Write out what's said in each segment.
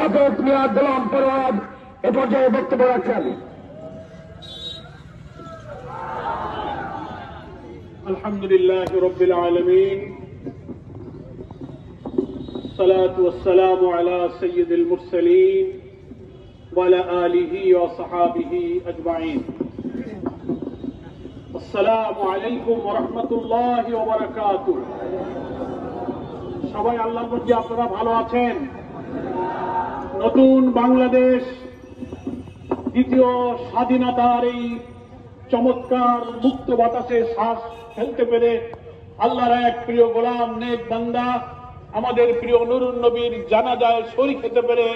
অধ্যাপক মিয়া গোলাম পরওয়ার এ পর্যায়ে বক্তব্য রাখছেন। আলহামদুলিল্লাহ রাব্বিল আলামিন, সালাতু ওয়াসসালামু আলা সাইয়্যিদিল মুরসালিন ওয়া আলা আলিহি ওয়া সাহবিহি আজমাইন। আসসালামু আলাইকুম ওয়া রাহমাতুল্লাহি ওয়া বারাকাতুহু। সবাই আল্লাহর মধ্যে আপনারা ভালো আছেন? নতুন বাংলাদেশ দ্বিতীয় স্বাধীনতার এই চমৎকার মুক্ত বাতাসে শ্বাস ফেলতে পেরে আল্লাহর এক প্রিয় গোলাম নেক বান্দা আমাদের প্রিয় নুরুন নবীর জানাজায় শরীক হতে পেরে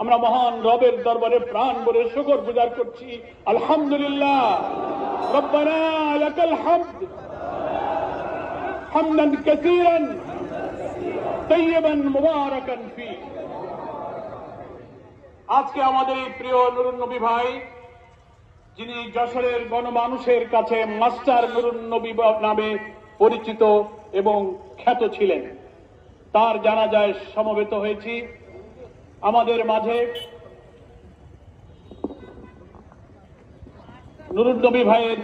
আমরা মহান রবের দরবারে প্রাণ ভরে শুকর গুজার করছি। আলহামদুলিল্লাহ, রব্বানা লাকাল হামদ হামদান কাসীরান তাইয়্যিবান মুবারাকান ফী। আজকে আমাদের এই প্রিয় নুরুন নবী ভাই, যিনি যশোরের গণমানুষের কাছে মাস্টার নুরুন নবী নামে পরিচিত এবং খ্যাত ছিলেন, তার জানাজায় সমবেত হয়েছি। আমাদের মাঝে নুরুন নবী ভাইয়ের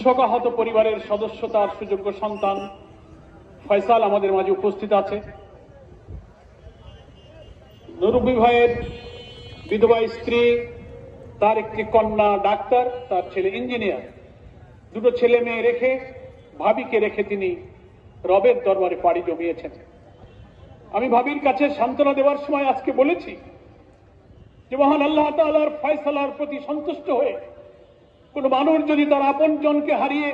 শোকাহত পরিবারের সদস্য, তার সুযোগ্য সন্তান ফয়সাল আমাদের মাঝে উপস্থিত আছে। নুরুন নবী ভাইয়ের বিধবা স্ত্রী, তার একটি কন্যা ডাক্তার, তার ছেলে ইঞ্জিনিয়ার, দুটো ছেলে মেয়ে রেখে, ভাবিকে রেখে তিনি রবের দরবারে পাড়ি জমিয়েছেন। আমি ভাবির কাছে সান্ত্বনা দেওয়ার সময় আজকে বলেছি যে মহান আল্লাহ তাআলার ফয়সালার প্রতি সন্তুষ্ট হয়ে কোন মানুষ যদি তার আপন জনকে হারিয়ে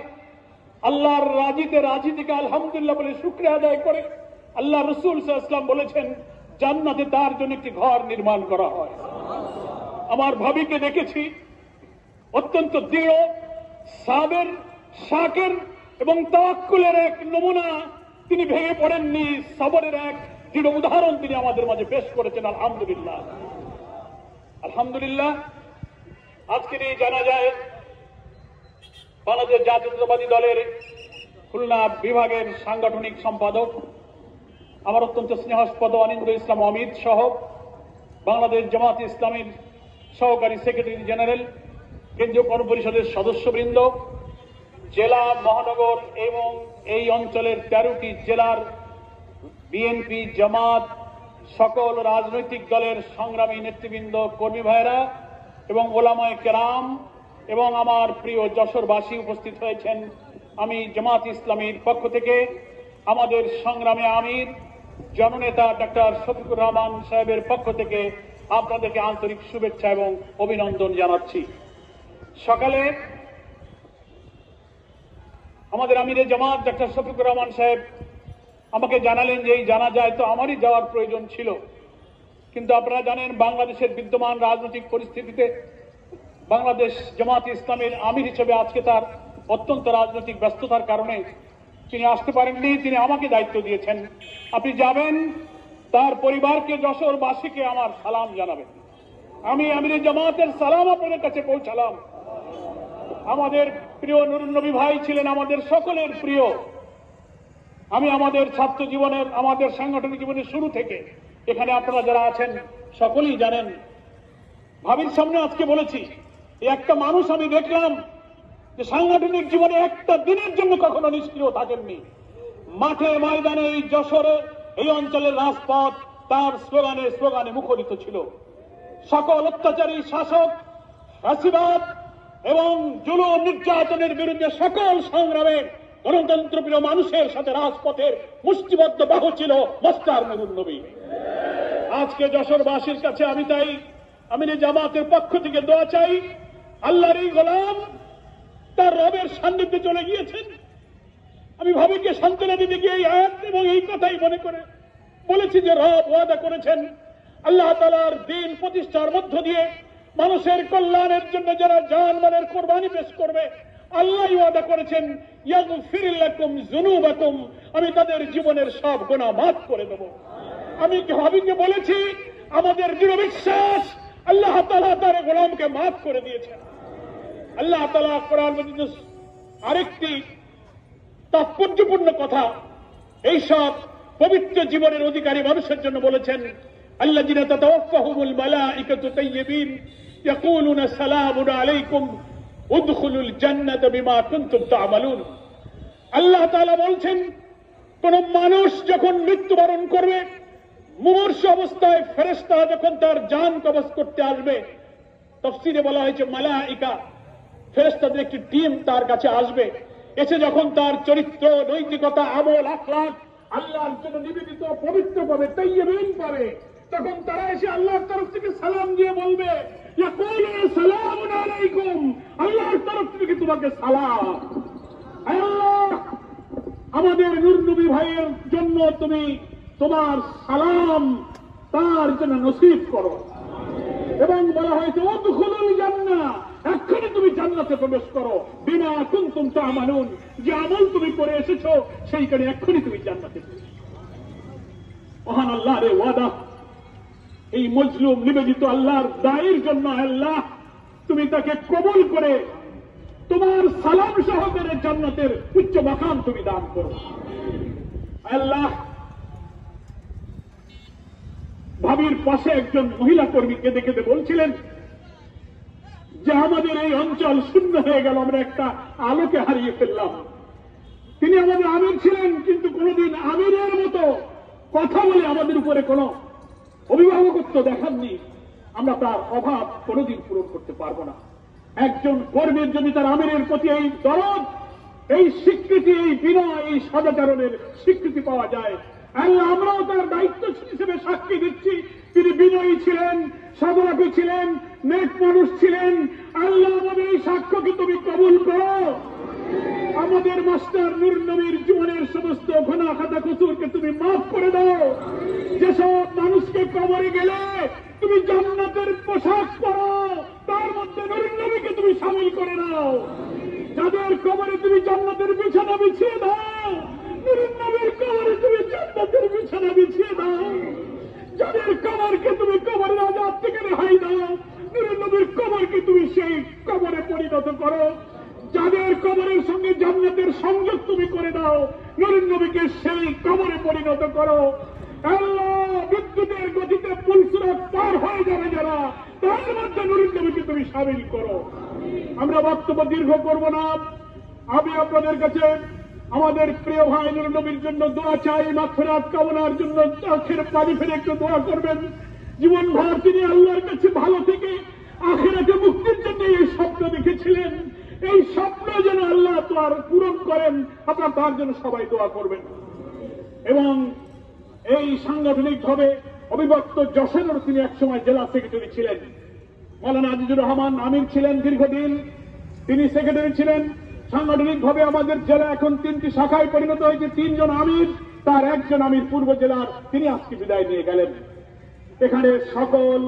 আল্লাহর রাজি থেকে আলহামদুলিল্লাহ বলে শুকরিয়া আদায় করে, আল্লাহ রাসূল সাল্লাল্লাহু আলাইহি ওয়াসাল্লাম বলেছেন জান্নাতে তার জন্য একটি ঘর নির্মাণ করা হয়। আমার ভাবিকে দেখেছি, অত্যন্ত দৃঢ়, সাবের, শাকের এবং তাওয়াক্কুলের এক নমুনা। তিনি ভেঙে পড়েননি, সবরের এক দৃঢ় উদাহরণ তিনি আমাদের মাঝে পেশ করেছেন। আলহামদুলিল্লাহ, আলহামদুলিল্লাহ। আজকের এই জানাজায় বাংলাদেশ জাতীয়তাবাদী দলের খুলনা বিভাগের সাংগঠনিক সম্পাদক, আমার অত্যন্ত স্নেহাস্পদ অনিন্দ ইসলাম অমিত সহ বাংলাদেশ জামাত ইসলামীর সহকারী সেক্রেটারি জেনারেল, কেন্দ্রীয় কর্মপরিষদের সদস্যবৃন্দ, জেলা, মহানগর এবং এই অঞ্চলের 13টি জেলার বিএনপি, জামাত, সকল রাজনৈতিক দলের সংগ্রামী নেতৃবৃন্দ, কর্মী ভাইরা এবং ওলামায়ে কেরাম এবং আমার প্রিয় যশোরবাসী উপস্থিত হয়েছেন। আমি জামাত ইসলামীর পক্ষ থেকে আমাদের সংগ্রামী আমির জননেতা ডক্টর শফিকুর রহমান সাহেবের পক্ষ থেকে আপনাদেরকে আন্তরিক শুভেচ্ছা এবং অভিনন্দন জানাচ্ছি। সকালে আমাদের আমিরে জামাত ডক্টর শফিকুর রহমান সাহেব আমাকে জানালেন যে এই জানাজায় তো আমারই যাওয়ার প্রয়োজন ছিল, কিন্তু আপনারা জানেন বাংলাদেশের বিদ্যমান রাজনৈতিক পরিস্থিতিতে বাংলাদেশ জামাত ইসলামের আমির হিসেবে আজকে তার অত্যন্ত রাজনৈতিক ব্যস্ততার কারণে তিনি আসতে পারেননি। তিনি আমাকে দায়িত্ব দিয়েছেন, আপনি যাবেন, তার পরিবারকে, যশোরবাসীকে আমার সালাম জানাবেন। আমি আমিরে জামাতের সালাম আপনাদের কাছে পৌঁছালাম। আমাদের প্রিয় নুরুন নবী ভাই ছিলেন আমাদের সকলের প্রিয়। আমি আমাদের ছাত্র জীবনের, আমাদের সাংগঠনিক জীবনের শুরু থেকে এখানে আপনারা যারা আছেন সকলেই জানেন, ভাবির সামনে আজকে বলেছি, একটা মানুষ আমি দেখলাম যে সাংগঠনিক জীবনে একটা দিনের জন্য কখনো নিষ্ক্রিয় থাকেননি। মাঠে ময়দানে এই যশোরে, এই অঞ্চলের রাজপথ তার স্লোগানে মুখরিত ছিল। সকল অত্যাচারী শাসক, ফ্যাসিবাদ এবং জুলুম নির্যাতনের বিরুদ্ধে সকল সংগ্রামের গণতন্ত্রপ্রিয় মানুষের সাথে রাজপথের মুষ্টিবদ্ধ বাহু ছিল মাস্টার নুরুন নবী। আজকে যশোরবাসীর কাছে আমি তাই আমিরে জামাতের পক্ষ থেকে দোয়া চাই, আল্লাহর এই গোলাম তার রবের সান্নিধ্যে চলে গিয়েছেন। আমি ভাবিকে সান্ত্বনা দিতে গিয়ে এই আয়াত এবং এই কথাই মনে করে বলেছি যে রব ওয়াদা করেছেন আল্লাহ তাআলার দ্বীন প্রতিষ্ঠার মধ্য দিয়ে মানুষের কল্যাণের জন্য যারা জান মালের কোরবানি পেশ করবে, আল্লাহ ওয়াদা করেছেন ইয়াগফির লাকুম যুনুবাকুম, আমি তাদের জীবনের সব গুনাহ মাফ করে দেব। আমি ভাবিকে বলেছি আমাদের দৃঢ় বিশ্বাস আল্লাহ তাআলা তার গোলামকে মাফ করে দিয়েছেন। আল্লাহ তাআলা কোরআন মাজিদে আরেকটি তাৎপর্যপূর্ণ কথা এইসব পবিত্র জীবনের অধিকারী মানুষের জন্য বলেছেন, الذين تتوفاهم الملائكة طيبين يقولون سلام عليكم ادخلوا الجنة بما كنتم تعملون। আল্লাহ তাআলা বলছেন, কোন মানুষ যখন মৃত্যুবরণ করবে, মুমূর্ষু অবস্থায় ফেরেশতা যখন তার জান কবজ করতে আসবে, তাফসীরে বলা হয়েছে মালায়েকা ফেরেশতাদের একটি টিম তার কাছে আসবে, এসে যখন তার চরিত্র, নৈতিকতা, আমল, আখলাক আল্লাহর জন্য নিবেদিত, পবিত্র পাবে, তাইয়্যিবিন পাবে, তখন তারা এসে আল্লাহর তরফ থেকে সালাম দিয়ে বলবে, ইয়াকুলুনা সালামুন আলাইকুম, আল্লাহর তরফ থেকে তোমাকে সালাম। আল্লাহ, আমাদের নূর নবী ভাইয়ের জন্য তুমি তোমার সালাম তার জন্য নসিব করো। এবং বলা হয়েছে উদখুলুল জান্নাহ, এক্ষুনি তুমি জান্নাতে প্রবেশ করো, বিমা কুনতুম তা'মালুন, যে আমল তুমি করে এসেছো সেইখানে এক্ষুনি তুমি জান্নাতে প্রবেশ করো। মহান আল্লাহর ওয়াদা, এই মজলুম নিবেদিত আল্লাহর দায়ের জন্য আল্লাহ তুমি তাকে কবুল করে তোমার সালাম সহকারে জান্নাতের উচ্চ মাকাম তুমি দান করো। আল্লাহ, ভাবির পাশে একজন মহিলা কর্মী কেঁদে কেঁদে বলছিলেন যে আমাদের এই অঞ্চল শূন্য হয়ে গেল, আমরা একটা আলোকে হারিয়ে ফেললাম। তিনি আমাদের আমির ছিলেন, কিন্তু কোনদিন আমিরের মতো কথা বলে আমাদের উপরে কোন অভিভাবকত্ব দেখাননি। আমরা তার অভাব কোনদিন পূরণ করতে পারবো না। একজন কর্মীর যদি তার আমিরের প্রতি এই দরদ, এই স্বীকৃতি, এই বিনয়, এই সদাচরণের স্বীকৃতি পাওয়া যায়, আল্লাহ আমরাও তার দায়িত্ব হিসেবে সাক্ষী দিচ্ছি, তিনি বিনয়ী ছিলেন, সদাপি ছিলেন, নেক মানুষ ছিলেন। আল্লাহ আমাদের এই সাক্ষ্যকে তুমি কবুল করো। আমাদের মাস্টার নূর নবীর জীবনের সমস্ত গুনাহ খাতা কসুরকে তুমি মাফ করে দাও। যেসব মানুষকে কবরে গেলে তুমি জান্নাতের পোশাক পরো, তার মধ্যে নূর নবীকে তুমি শামিল করে নাও। যাদের কবরে তুমি জান্নাতের বিছানা বিছিয়ে দাও, নূর নবীর কবরে তুমি জান্নাতের বিছানা বিছিয়ে দাও। যাদের কবরকে তুমি কবরের আযাব থেকে রেহাই দাও, নূর নবীর কবরকে তুমি সেই কবরে পরিণত করো। যাদের কবরের সঙ্গে জান্নাতের সংযোগ তুমি করে দাও, নূর নবীকে সেই কবরে পরিণত করো। আল্লাহ, বিদ্যুতের গতিতে পুলসিরাত পার হয়ে যাবে যারা, তার মধ্যে নূর নবীকে তুমি শামিল করো। আমরা বক্তব্য দীর্ঘ করব না। আমি আপনাদের কাছে আমাদের প্রিয় ভাই নূর নবীর জন্য দোয়া চাই, মাগফিরাত কামনার জন্য চোখের পানি ফেলে একটু দোয়া করবেন। জীবনভর তিনি আল্লাহর কাছে ভালো থেকে আখিরাতে মুক্তির জন্য এই স্বপ্ন দেখেছিলেন, এই স্বপ্ন যেন আল্লাহ তার পূরণ করেন, আপনারা তার জন্য সবাই দোয়া করবেন। এবং এই সাংগঠনিকভাবে অবিভক্ত যশোরের তিনি একসময় জেলা সেক্রেটারি ছিলেন। মাওলানা আজিজুর রহমান আমির ছিলেন দীর্ঘদিন, তিনি সেক্রেটারি ছিলেন। সাংগঠনিকভাবে আমাদের জেলা এখন 3টি শাখায় পরিণত হয়েছে, 3 জন আমির, তার একজন আমির পূর্ব জেলার, তিনি আজকে বিদায় নিয়ে গেলেন। এখানে সকল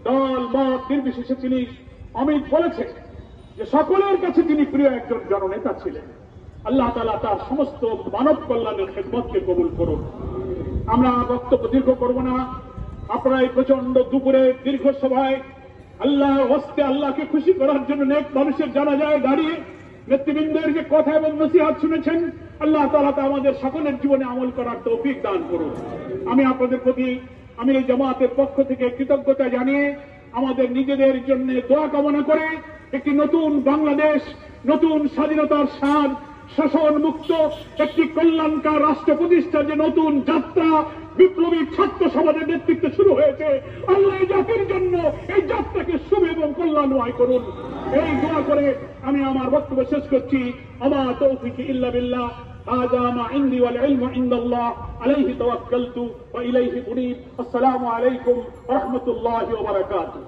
দল মত নির্বিশেষে তিনি অমিত বলেছেন যে সকলের কাছে তিনি প্রিয় একজন জননেতা ছিলেন। আল্লাহ তাআলা তার সমস্ত মানব কল্যাণের খেদমতকে কবুল করুন। আমরা বক্তব্য দীর্ঘ করব না। আপনারা এই প্রচন্ড দুপুরে দীর্ঘ সভায় আল্লাহর হস্তে আল্লাহকে খুশি করার জন্য নেক মানুষের জানাজায় দাঁড়িয়ে নেতৃবৃন্দের যে কথা এবং নসিহত শুনেছেন, আল্লাহ তাআলা তা আমাদের সকলের জীবনে আমল করার তৌফিক দান করুন। আমি আপনাদের প্রতি আমি এই জামাতের পক্ষ থেকে কৃতজ্ঞতা জানিয়ে আমাদের নিজেদের জন্য দোয়া কামনা করে একটি নতুন বাংলাদেশ, নতুন স্বাধীনতার স্বাদ, শোষণ মুক্ত একটি কল্যাণকার রাষ্ট্র প্রতিষ্ঠার যে নতুন যাত্রা বিপ্লবী ছাত্র সমাজের নেতৃত্বে শুরু হয়েছে, আল্লাহ এই জাতির জন্য এই যাত্রাকে শুভ এবং কল্যাণময় করুন। এই দোয়া করে আমি আমার বক্তব্য শেষ করছি। আমা তৌফিক ইল্লা বিল্লাহ, হাযা মা ইনদি ওয়াল ইলমু ইনদাল্লাহ, আলাইহি তাওয়াক্কালতু ওয়া ইলাইহি উনীব। আসসালামু আলাইকুম ওয়া রাহমাতুল্লাহি ওয়া বারাকাতুহু।